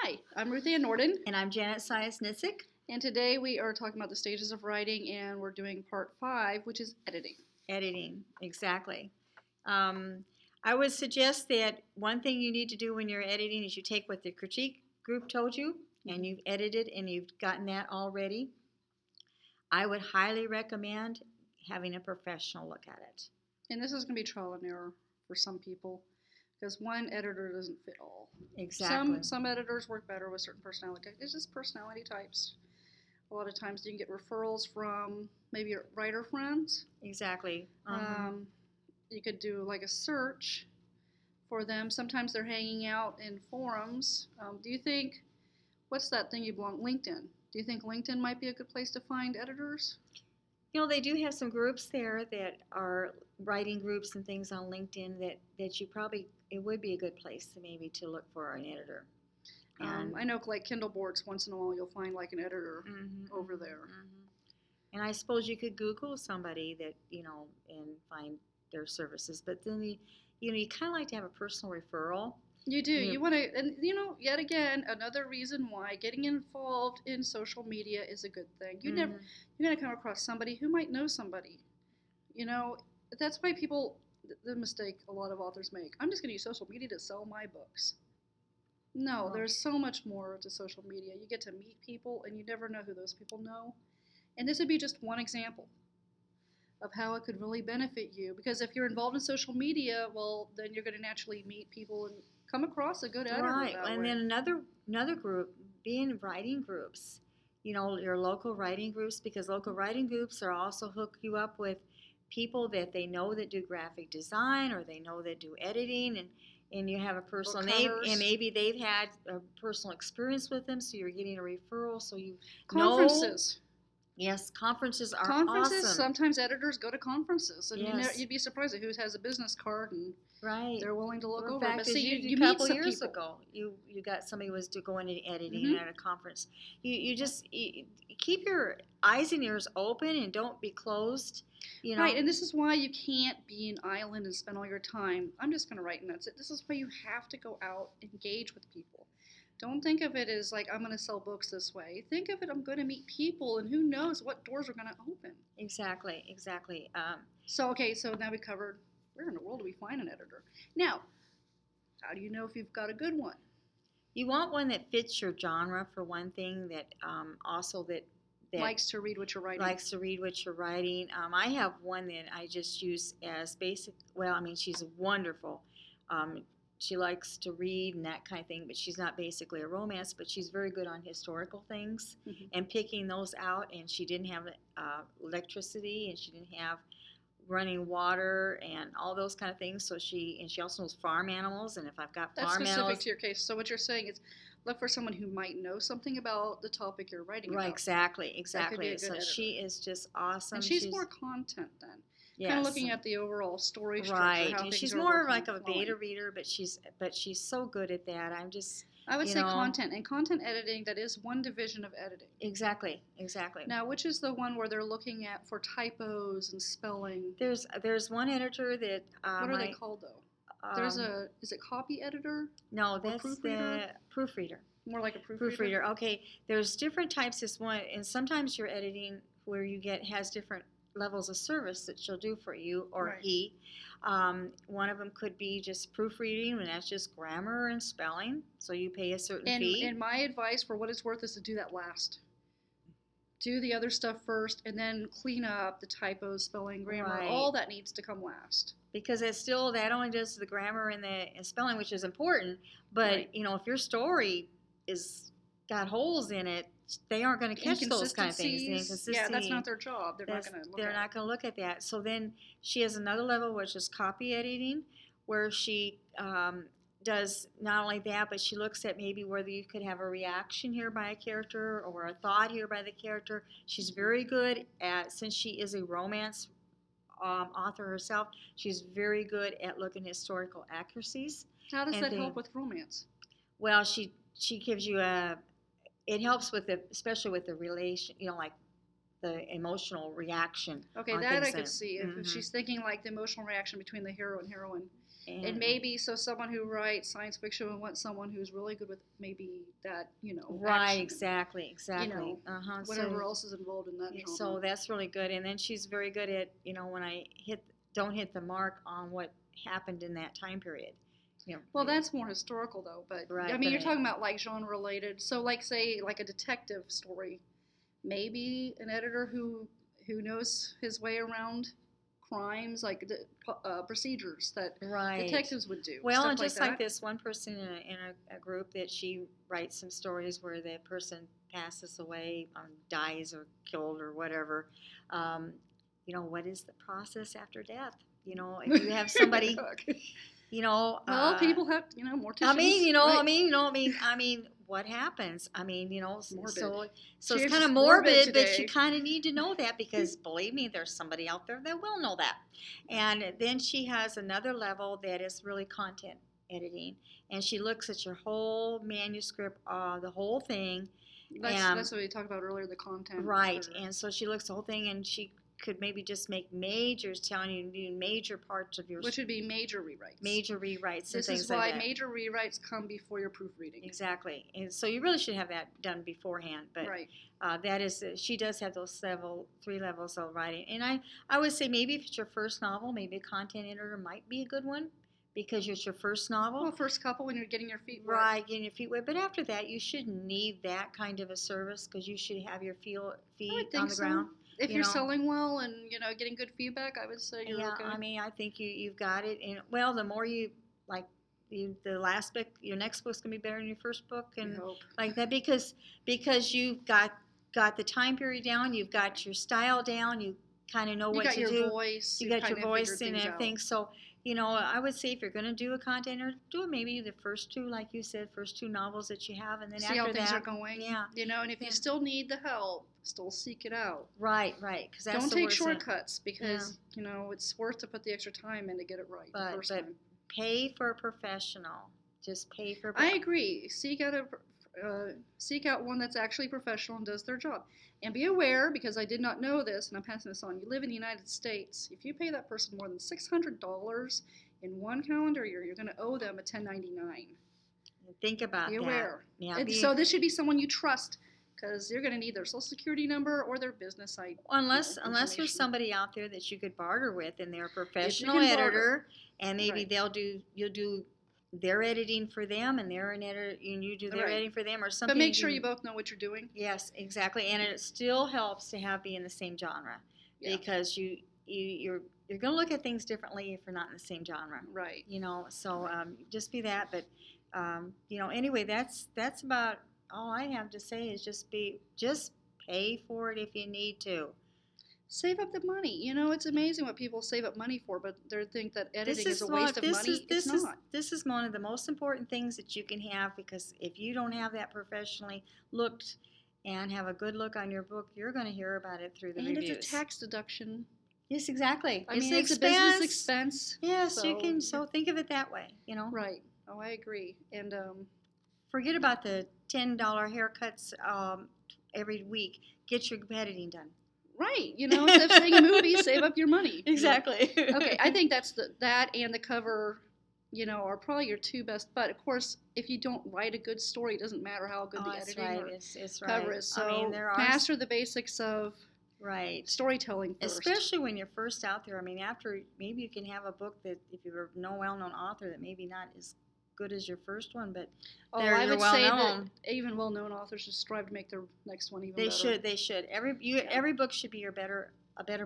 Hi, I'm Ruth Ann Norden, And I'm Janet Syas Nitsick. and today we are talking about the stages of writing, and we're doing part 5, which is editing. Editing, exactly. Um, I would suggest that one thing you need to do when you're editing is you take what the critique group told you and you've edited and you've gotten that already. I would highly recommend having a professional look at it. And this is going to be trial and error for some people because one editor doesn't fit all. Exactly. Some editors work better with certain personality types. It's just personality types. A lot of times you can get referrals from maybe your writer friends. Exactly. You could do like a search for them. Sometimes they're hanging out in forums. Do you think, what's that thing you belong, LinkedIn? Do you think LinkedIn might be a good place to find editors? You know, they do have some groups there that are writing groups and things on LinkedIn that you probably, it would be a good place to maybe to look for an editor. I know like Kindle boards, once in a while you'll find like an editor over there. And I suppose you could Google somebody that, and find their services. But then, you kind of like to have a personal referral. You do. You want to, and yet again, another reason why getting involved in social media is a good thing. You're going to come across somebody who might know somebody. That's why the mistake a lot of authors make. I'm just going to use social media to sell my books. No, there's so much more to social media. You get to meet people, and you never know who those people know. And this would be just one example of how it could really benefit you. Because if you're involved in social media, well, then you're going to naturally meet people and come across a good editor. Right, and then another group, being writing groups. Your local writing groups, because local writing groups are also hook you up with people that they know that do graphic design or they know that do editing, and you have a personal and maybe they've had a personal experience with them, so you're getting a referral, so you conferences. Yes, conferences are awesome. Sometimes Sometimes editors go to conferences, and you'd be surprised at who has a business card and they're willing to look over. But see, a couple years ago, you got somebody who was going into editing at a conference. You just keep your eyes and ears open and don't be closed. Right, and this is why you can't be an island and spend all your time. I'm just going to write and that's it. This is why you have to go out, engage with people. Don't think of it as like, I'm going to sell books this way. Think of it, I'm going to meet people, and who knows what doors are going to open. Exactly. So now we covered, where in the world do we find an editor? Now, how do you know if you've got a good one? You want one that fits your genre, for one thing, that also that likes to read what you're writing. I have one that I just use as basic. Well, I mean, she's wonderful. She likes to read and that kind of thing, but she's not basically a romance, but she's very good on historical things and picking those out. And she didn't have electricity, and she didn't have running water and all those kind of things. So she also knows farm animals, and if I've got farm animals. That's specific to your case. So what you're saying is look for someone who might know something about the topic you're writing about. Right, exactly. So she is just awesome. And she's more content then. Yes. Kind of looking at the overall story structure. Right, and she's more like a beta reader, but she's so good at that. I would say content editing. That is one division of editing. Exactly. Now, which is the one where they're looking at for typos and spelling? There's one editor that. What are they called though? Is it copy editor? No, that's the proofreader. More like a proofreader. Okay, there's different types. This one, and sometimes you're editing where you has different levels of service that she'll do for you or he. One of them could be just proofreading, and that's just grammar and spelling. So you pay a certain fee. And my advice, for what it's worth, is to do that last. Do the other stuff first, and then clean up the typos, spelling, grammar. Right. All that needs to come last. Because it's still, that only does the grammar and spelling, which is important. But if your story is got holes in it, they aren't going to catch those kind of things. The inconsistency. Yeah, that's not their job. They're not going to look at that. So then she has another level, which is copy editing, where she does not only that, but she looks at maybe whether you could have a reaction here by a character or a thought here by the character. She's very good at, since she is a romance author herself, she's very good at looking at historical accuracies. How does that help with romance? Well, she gives you it helps with especially with the relation, like the emotional reaction. Okay, that I could see. If she's thinking like the emotional reaction between the hero and heroine. And maybe so someone who writes science fiction would want someone who's really good with maybe that, right, action, exactly. whatever else is involved in that genre. So that's really good. And then she's very good at, when I don't hit the mark on what happened in that time period. Well, that's more historical though, but right, I mean, you're talking about like genre related. So like say like a detective story, maybe an editor who knows his way around crimes, like procedures that detectives would do. Well, and just like this one person in a group that she writes some stories where the person passes away, dies or killed or whatever. What is the process after death? If you have somebody, well, people have, morticians. I mean, what happens? Morbid. So it's kind of morbid, but you kind of need to know that because believe me, there's somebody out there that will know that. And then she has another level that is really content editing, and she looks at your whole manuscript, the whole thing. That's what we talked about earlier, the content. Right, and so she looks at the whole thing, and she could maybe just make majors, telling you to do major parts of your... Which would be major rewrites. Major rewrites and things like that. This is why major rewrites come before your proofreading. Exactly. And so you really should have that done beforehand. But that is, she does have those 3 levels of writing. And I would say maybe if it's your first novel, maybe a content editor might be a good one because it's your first novel. Well, first couple when you're getting your feet wet. Right, getting your feet wet. But after that, you shouldn't need that kind of a service because you should have your feet on the ground. If you're selling well and getting good feedback, I would say you're okay. I think you've got it. And well, the more you like, the last book, your next book's gonna be better than your first book, and like that because you've got the time period down, you've got your style down, you kind of know what to do. You got your voice. You got your voice and everything. So I would say if you're going to do a content, or do it maybe the first 2, like you said, first 2 novels that you have, and then see after how things that, are going. And if you still need the help, still seek it out. Right. Because don't take shortcuts because it's worth to put the extra time in to get it right the first time. Pay for a professional. Just pay for. I agree. Seek out one that's actually professional and does their job. And be aware, because I did not know this, and I'm passing this on, you live in the United States. If you pay that person more than $600 in one calendar year, you're going to owe them a 1099. Think about that. Be aware. Yeah, so this should be someone you trust, because you're going to need their social security number or their business ID. Unless there's somebody out there that you could barter with, and they're a professional editor, and maybe you'll do their editing for them, and they're an editor, and you do their editing for them, or something. But make sure you both know what you're doing. Yes, exactly, and it still helps to be in the same genre, because you're going to look at things differently if you're not in the same genre. Right. So just be that. But anyway, that's about all I have to say. Is just pay for it if you need to. Save up the money. It's amazing what people save up money for, but they think that editing is a waste of money. It's not. This is one of the most important things that you can have, because if you don't have that professionally looked and have a good look on your book, you're going to hear about it through the reviews. And it's a tax deduction. Yes, exactly. It's a business expense. Yes, you can. So think of it that way. Right. Oh, I agree. And forget about the $10 haircuts every week. Get your editing done. Right, instead of saying a movie, save up your money. Exactly. Okay, I think that and the cover, are probably your 2 best. But of course, if you don't write a good story, it doesn't matter how good the editing or cover is. So master the basics of storytelling first. Especially when you're first out there. After maybe you can have a book that if you're a well-known author that maybe not as good as your first one, but I would say that even well-known authors should strive to make their next one even better. They should. Every book should be a better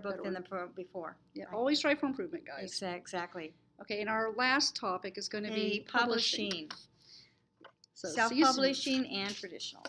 book than the before. Yeah, always strive for improvement, guys. Exactly. Okay, and our last topic is going to be publishing. So self-publishing and traditional.